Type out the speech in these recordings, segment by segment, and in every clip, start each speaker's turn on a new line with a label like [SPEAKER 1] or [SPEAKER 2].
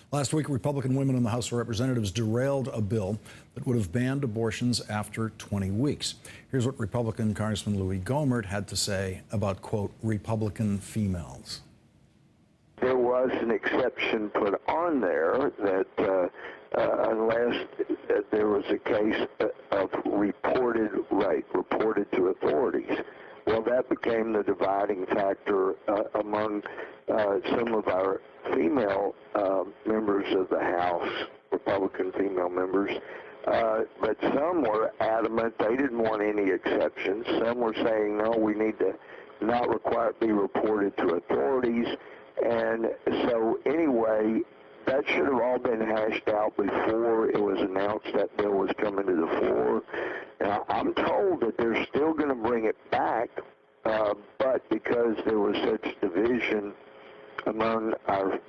[SPEAKER 1] Last week, Republican women in the House of Representatives derailed a bill that would have banned abortions after 20 weeks. Here's what Republican Congressman Louis Gohmert had to say about, quote, Republican females.
[SPEAKER 2] There was an exception put on there that unless there was a case of reported rape, reported to authorities. Well, that became the dividing factor among some of our female members of the House, Republican female members. But some were adamant they didn't want any exceptions. Some were saying, no, we need to not be reported to authorities. And so anyway, that should have all been hashed out before it was announced that bill was coming to the floor. Now, I'm told that they're still going to bring it back, but because there was such division among our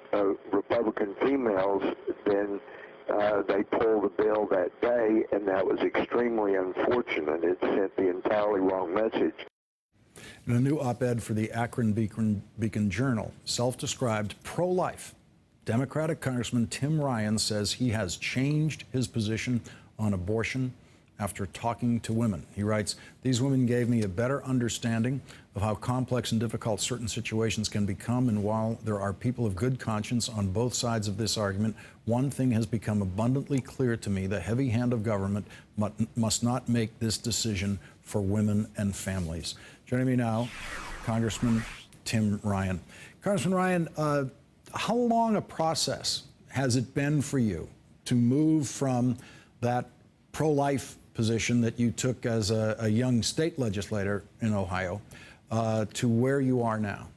[SPEAKER 2] Republican females, then they pulled the bill that day, and that was extremely unfortunate. It sent the entirely wrong message.
[SPEAKER 1] In a new op-ed for the Akron Beacon Journal, self-described pro-life Democratic Congressman Tim Ryan says he has changed his position on abortion after talking to women. He writes, "These women gave me a better understanding of how complex and difficult certain situations can become, and while there are people of good conscience on both sides of this argument, one thing has become abundantly clear to me: the heavy hand of government must not make this decision for women and families." Joining me now, Congressman Tim Ryan. Congressman Ryan, how long a process has it been for you to move from that pro-life position that you took as a young state legislator in Ohio to where you are now?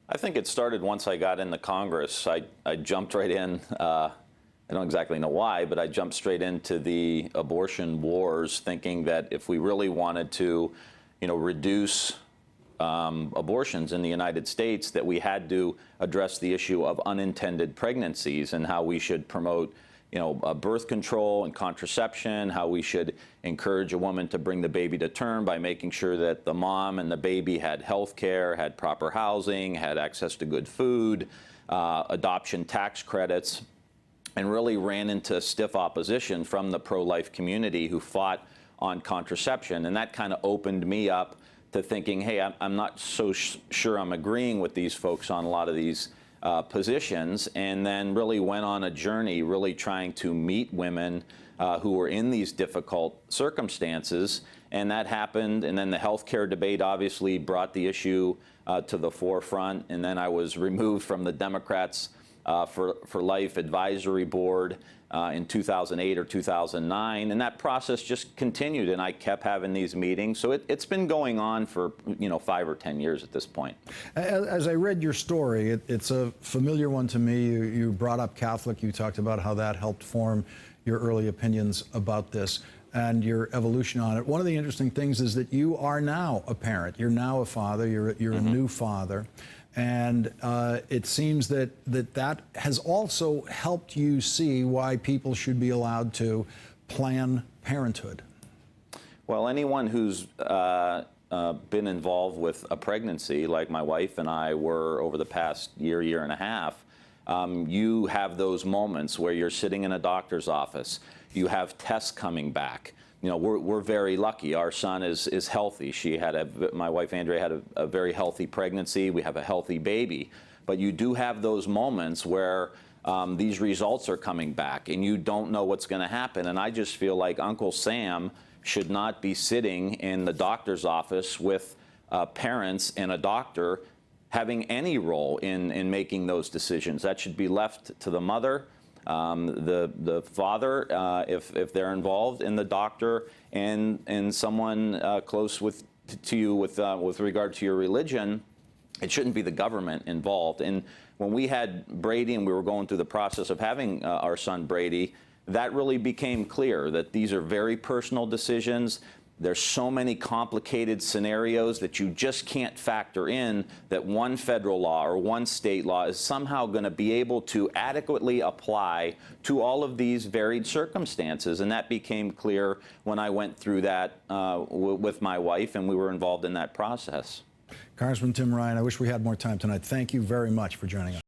[SPEAKER 3] I think it started once I got into Congress. I jumped right in. I don't exactly know why, but I jumped straight into the abortion wars, thinking that if we really wanted to, reduce abortions in the United States, that we had to address the issue of unintended pregnancies and how we should promote birth control and contraception, how we should encourage a woman to bring the baby to term by making sure that the mom and the baby had health care, had proper housing, had access to good food, adoption tax credits, and really ran into stiff opposition from the pro-life community who fought on contraception. And that kind of opened me up to thinking, hey, I'm not so sure I'm agreeing with these folks on a lot of these positions, and then really went on a journey really trying to meet women who were in these difficult circumstances. And that happened, and then the healthcare debate obviously brought the issue to the forefront, and then I was removed from the Democrats for Life Advisory Board in 2008 or 2009, and that process just continued, and I kept having these meetings. So it's been going on for 5 or 10 years at this point.
[SPEAKER 1] As I read your story, it's a familiar one to me. You brought up Catholic. You talked about how that helped form your early opinions about this and your evolution on it. One of the interesting things is that you are now a parent. You're now a father. You're a new father. And it seems that has also helped you see why people should be allowed to plan parenthood.
[SPEAKER 3] Well, anyone who's been involved with a pregnancy, like my wife and I were over the past year and a half, you have those moments where you're sitting in a doctor's office, you have tests coming back. We're very lucky. Our son is healthy. My wife Andrea had a very healthy pregnancy. We have a healthy baby. But you do have those moments where these results are coming back and you don't know what's going to happen. And I just feel like Uncle Sam should not be sitting in the doctor's office with parents and a doctor having any role in making those decisions. That should be left to the mother, the father, if they're involved, and the doctor, and someone close to you with regard to your religion. It shouldn't be the government involved. And when we had Brady and we were going through the process of having our son Brady, that really became clear that these are very personal decisions. There's so many complicated scenarios that you just can't factor in that one federal law or one state law is somehow going to be able to adequately apply to all of these varied circumstances. And that became clear when I went through that with my wife and we were involved in that process.
[SPEAKER 1] Congressman Tim Ryan, I wish we had more time tonight. Thank you very much for joining us.